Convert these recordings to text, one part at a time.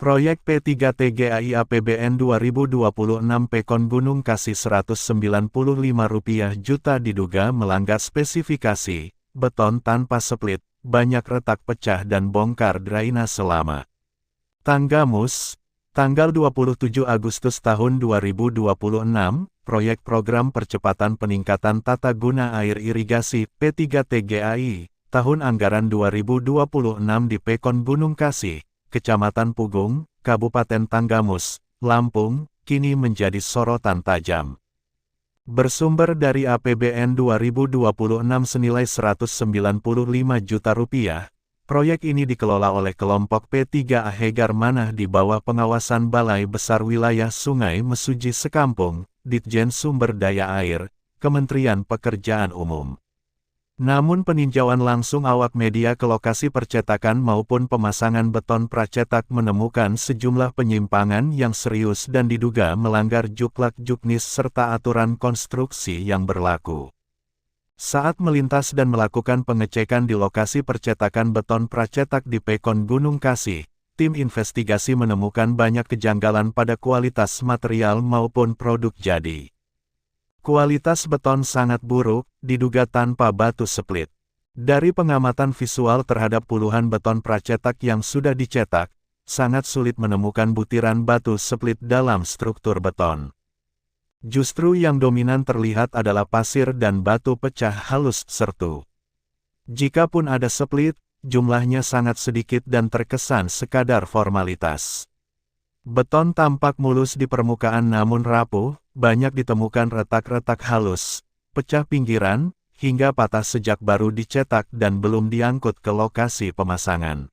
Proyek P3TGAI APBN 2026 Pekon Gunung Kasih Rp195 juta diduga melanggar spesifikasi, beton tanpa split, banyak retak pecah dan bongkar drainase lama. Tanggamus, tanggal 27 Agustus tahun 2026, proyek program percepatan peningkatan tata guna air irigasi P3TGAI, tahun anggaran 2026 di Pekon Gunung Kasih, Kecamatan Pugung, Kabupaten Tanggamus, Lampung, kini menjadi sorotan tajam. Bersumber dari APBN 2026 senilai Rp195 juta, proyek ini dikelola oleh kelompok P3A Hegar Manah di bawah pengawasan Balai Besar Wilayah Sungai Mesuji Sekampung, Ditjen Sumber Daya Air, Kementerian Pekerjaan Umum. Namun peninjauan langsung awak media ke lokasi percetakan maupun pemasangan beton pracetak menemukan sejumlah penyimpangan yang serius dan diduga melanggar juklak-juknis serta aturan konstruksi yang berlaku. Saat melintas dan melakukan pengecekan di lokasi percetakan beton pracetak di Pekon Gunung Kasih, tim investigasi menemukan banyak kejanggalan pada kualitas material maupun produk jadi. Kualitas beton sangat buruk, diduga tanpa batu split. Dari pengamatan visual terhadap puluhan beton pracetak yang sudah dicetak, sangat sulit menemukan butiran batu split dalam struktur beton. Justru yang dominan terlihat adalah pasir dan batu pecah halus sertu. Jikapun ada split, jumlahnya sangat sedikit dan terkesan sekadar formalitas. Beton tampak mulus di permukaan namun rapuh, banyak ditemukan retak-retak halus, pecah pinggiran, hingga patah sejak baru dicetak dan belum diangkut ke lokasi pemasangan.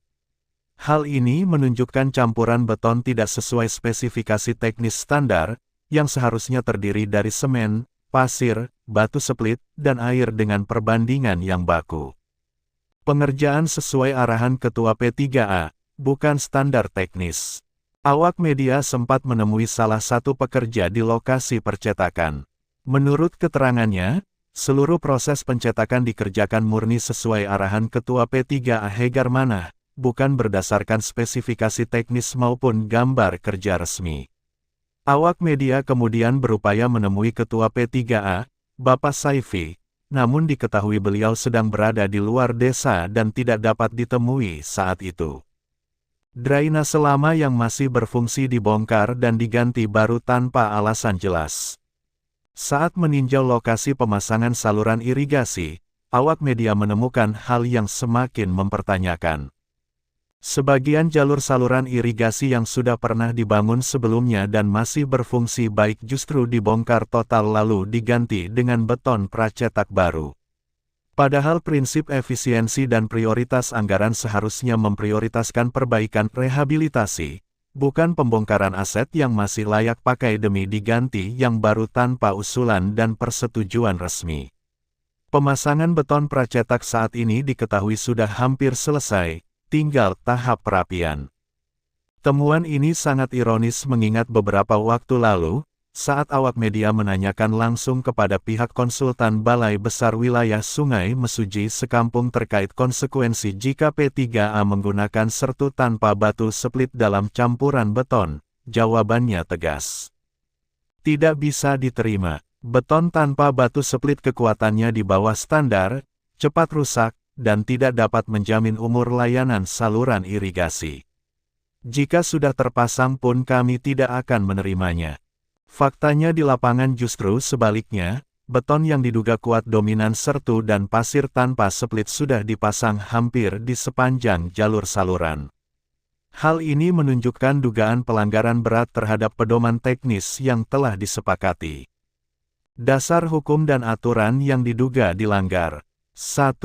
Hal ini menunjukkan campuran beton tidak sesuai spesifikasi teknis standar, yang seharusnya terdiri dari semen, pasir, batu split, dan air dengan perbandingan yang baku. Pengerjaan sesuai arahan Ketua P3A, bukan standar teknis. Awak media sempat menemui salah satu pekerja di lokasi percetakan. Menurut keterangannya, seluruh proses pencetakan dikerjakan murni sesuai arahan Ketua P3A Hegar Manah, bukan berdasarkan spesifikasi teknis maupun gambar kerja resmi. Awak media kemudian berupaya menemui Ketua P3A, Bapak Saifi, namun diketahui beliau sedang berada di luar desa dan tidak dapat ditemui saat itu. Drainase lama yang masih berfungsi dibongkar dan diganti baru tanpa alasan jelas. Saat meninjau lokasi pemasangan saluran irigasi, awak media menemukan hal yang semakin mempertanyakan. Sebagian jalur saluran irigasi yang sudah pernah dibangun sebelumnya dan masih berfungsi baik justru dibongkar total lalu diganti dengan beton pracetak baru. Padahal prinsip efisiensi dan prioritas anggaran seharusnya memprioritaskan perbaikan rehabilitasi, bukan pembongkaran aset yang masih layak pakai demi diganti yang baru tanpa usulan dan persetujuan resmi. Pemasangan beton pracetak saat ini diketahui sudah hampir selesai, tinggal tahap perapian. Temuan ini sangat ironis mengingat beberapa waktu lalu, saat awak media menanyakan langsung kepada pihak konsultan Balai Besar Wilayah Sungai Mesuji Sekampung terkait konsekuensi jika P3A menggunakan sertu tanpa batu split dalam campuran beton, jawabannya tegas. Tidak bisa diterima. Beton tanpa batu split kekuatannya di bawah standar, cepat rusak, dan tidak dapat menjamin umur layanan saluran irigasi. Jika sudah terpasang pun kami tidak akan menerimanya. Faktanya di lapangan justru sebaliknya, beton yang diduga kuat dominan sertu dan pasir tanpa split sudah dipasang hampir di sepanjang jalur saluran. Hal ini menunjukkan dugaan pelanggaran berat terhadap pedoman teknis yang telah disepakati. Dasar hukum dan aturan yang diduga dilanggar. 1.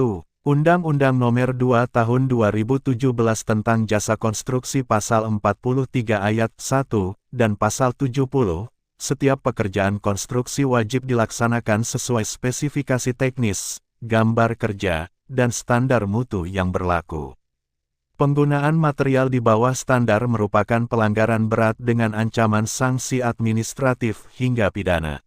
Undang-Undang Nomor 2 Tahun 2017 tentang Jasa Konstruksi Pasal 43 Ayat 1, dan Pasal 70, setiap pekerjaan konstruksi wajib dilaksanakan sesuai spesifikasi teknis, gambar kerja, dan standar mutu yang berlaku. Penggunaan material di bawah standar merupakan pelanggaran berat dengan ancaman sanksi administratif hingga pidana.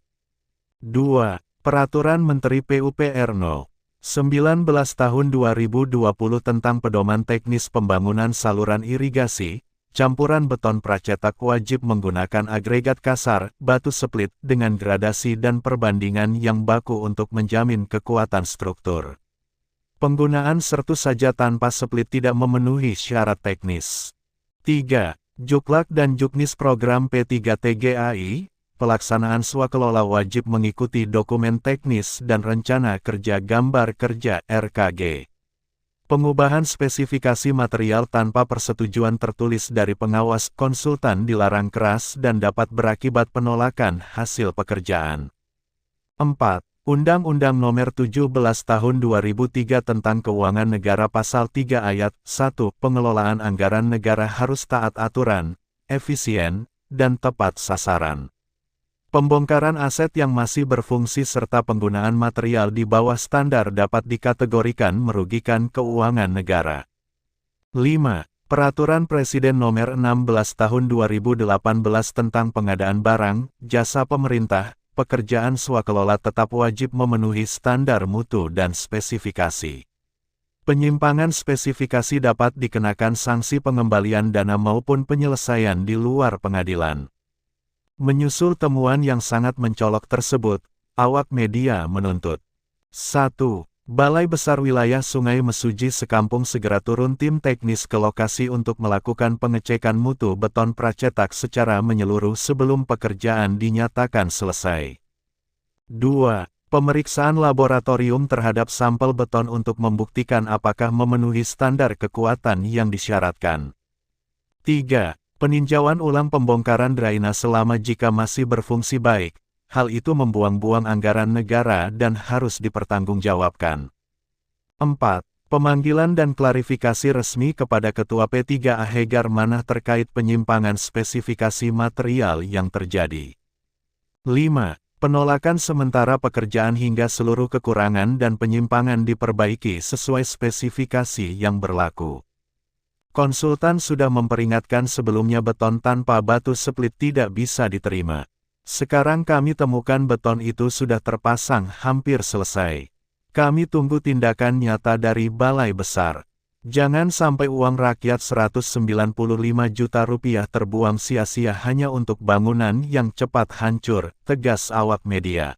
2. Peraturan Menteri PUPR No. 19 Tahun 2020 tentang Pedoman Teknis Pembangunan Saluran Irigasi, campuran beton pracetak wajib menggunakan agregat kasar, batu split, dengan gradasi dan perbandingan yang baku untuk menjamin kekuatan struktur. Penggunaan sertu saja tanpa split tidak memenuhi syarat teknis. 3. Juklak dan Juknis Program P3TGAI, pelaksanaan swakelola wajib mengikuti dokumen teknis dan rencana kerja gambar kerja (RKG). Pengubahan spesifikasi material tanpa persetujuan tertulis dari pengawas konsultan dilarang keras dan dapat berakibat penolakan hasil pekerjaan. 4. Undang-Undang Nomor 17 Tahun 2003 tentang Keuangan Negara Pasal 3 Ayat 1 Pengelolaan anggaran negara harus taat aturan, efisien, dan tepat sasaran. Pembongkaran aset yang masih berfungsi serta penggunaan material di bawah standar dapat dikategorikan merugikan keuangan negara. 5. Peraturan Presiden Nomor 16 Tahun 2018 tentang pengadaan barang, jasa pemerintah, pekerjaan swakelola tetap wajib memenuhi standar mutu dan spesifikasi. Penyimpangan spesifikasi dapat dikenakan sanksi pengembalian dana maupun penyelesaian di luar pengadilan. Menyusul temuan yang sangat mencolok tersebut, awak media menuntut 1. Balai Besar Wilayah Sungai Mesuji Sekampung segera turun tim teknis ke lokasi untuk melakukan pengecekan mutu beton pracetak secara menyeluruh sebelum pekerjaan dinyatakan selesai. 2. Pemeriksaan laboratorium terhadap sampel beton untuk membuktikan apakah memenuhi standar kekuatan yang disyaratkan. 3. Peninjauan ulang pembongkaran drainase lama jika masih berfungsi baik, hal itu membuang-buang anggaran negara dan harus dipertanggungjawabkan. 4. Pemanggilan dan klarifikasi resmi kepada Ketua P3A Hegar Manah terkait penyimpangan spesifikasi material yang terjadi. 5. Penolakan sementara pekerjaan hingga seluruh kekurangan dan penyimpangan diperbaiki sesuai spesifikasi yang berlaku. Konsultan sudah memperingatkan sebelumnya beton tanpa batu split tidak bisa diterima. Sekarang kami temukan beton itu sudah terpasang hampir selesai. Kami tunggu tindakan nyata dari Balai Besar. Jangan sampai uang rakyat 195 juta rupiah terbuang sia-sia hanya untuk bangunan yang cepat hancur, tegas awak media.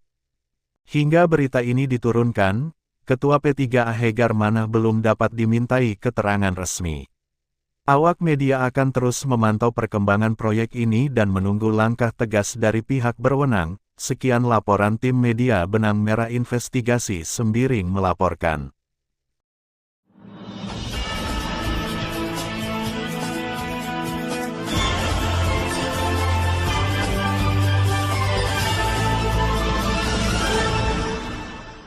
Hingga berita ini diturunkan, Ketua P3A Hegar Manah belum dapat dimintai keterangan resmi. Awak media akan terus memantau perkembangan proyek ini dan menunggu langkah tegas dari pihak berwenang. Sekian laporan tim media Benang Merah Investigasi Sembiring melaporkan.